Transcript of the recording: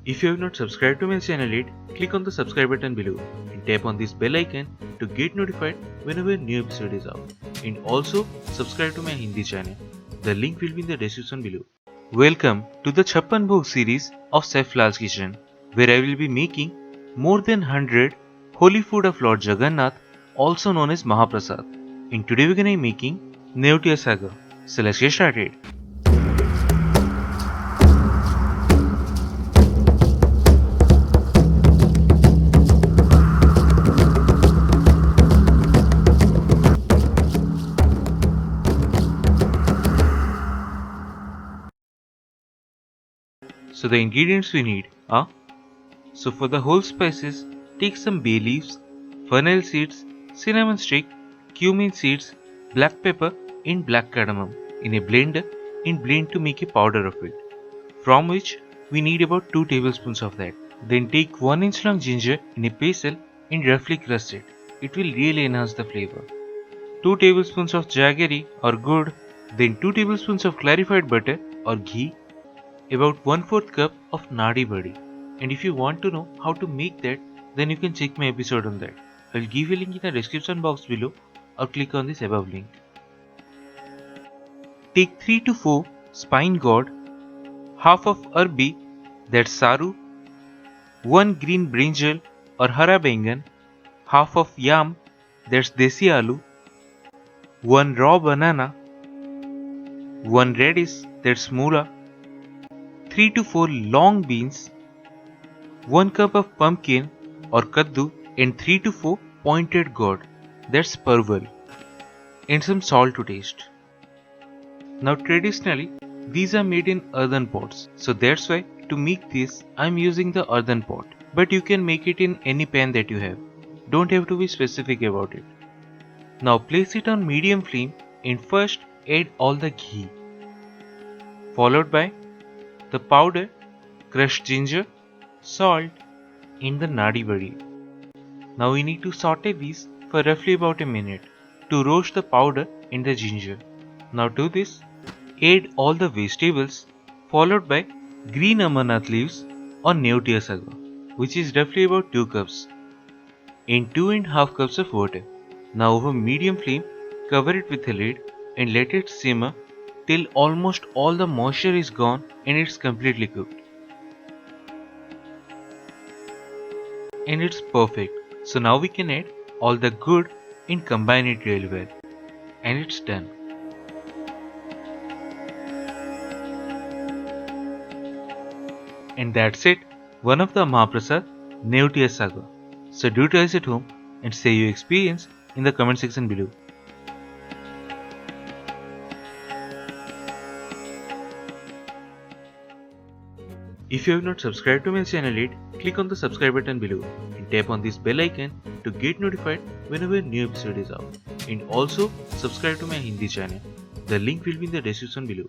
If you have not subscribed to my channel yet, click on the subscribe button below and tap on this bell icon to get notified whenever a new episode is out. And also subscribe to my Hindi channel. The link will be in the description below. Welcome to the CHAPPAN BHOG series of Chef Lall's kitchen, where I will be making more than 100 holy food of Lord Jagannath, also known as Mahaprasad. And today we are going to be making NEUTIA Saga. So let's get started. So the ingredients we need are, so for the whole spices, take some bay leaves, fennel seeds, cinnamon stick, cumin seeds, black pepper and black cardamom in a blender and blend to make a powder of it, from which we need about 2 tablespoons of that. Then take 1 inch long ginger in a pestle and roughly crush it. It will really enhance the flavor. 2 tablespoons of jaggery or gur, then 2 tablespoons of clarified butter or ghee, about 1/4 cup of Nadi Badi. And if you want to know how to make that, then you can check my episode on that. I will give a link in the description box below or click on this above link. Take 3 to 4 spine gourd, half of arbi, that's saru, 1 green brinjal or hara bengan, half of yam, that's desi aloo, 1 raw banana, 1 radish, that's mula, 3 to 4 long beans, 1 cup of pumpkin or kaddu and 3 to 4 pointed gourd, that's parval, and some salt to taste. Now traditionally these are made in earthen pots, so that's why to make this I am using the earthen pot, but you can make it in any pan that you have. Don't have to be specific about it. Now place it on medium flame and first add all the ghee, followed by the powder, crushed ginger, salt and the nadi badi. Now we need to saute these for roughly about a minute to roast the powder and the ginger. Now to this, add all the vegetables followed by green Amarnath leaves or NEUTIA SAGA, which is roughly about 2 cups, and 2.5 cups of water. Now over medium flame, cover it with a lid and let it simmer till almost all the moisture is gone and it's completely cooked. And it's perfect. So now we can add all the good and combine it really well. And it's done. And that's it, one of the Mahaprasad NEUTIA Saga. So do try it at home and say your experience in the comment section below. If you have not subscribed to my channel yet, click on the subscribe button below and tap on this bell icon to get notified whenever a new episode is out. And also subscribe to my Hindi channel. The link will be in the description below.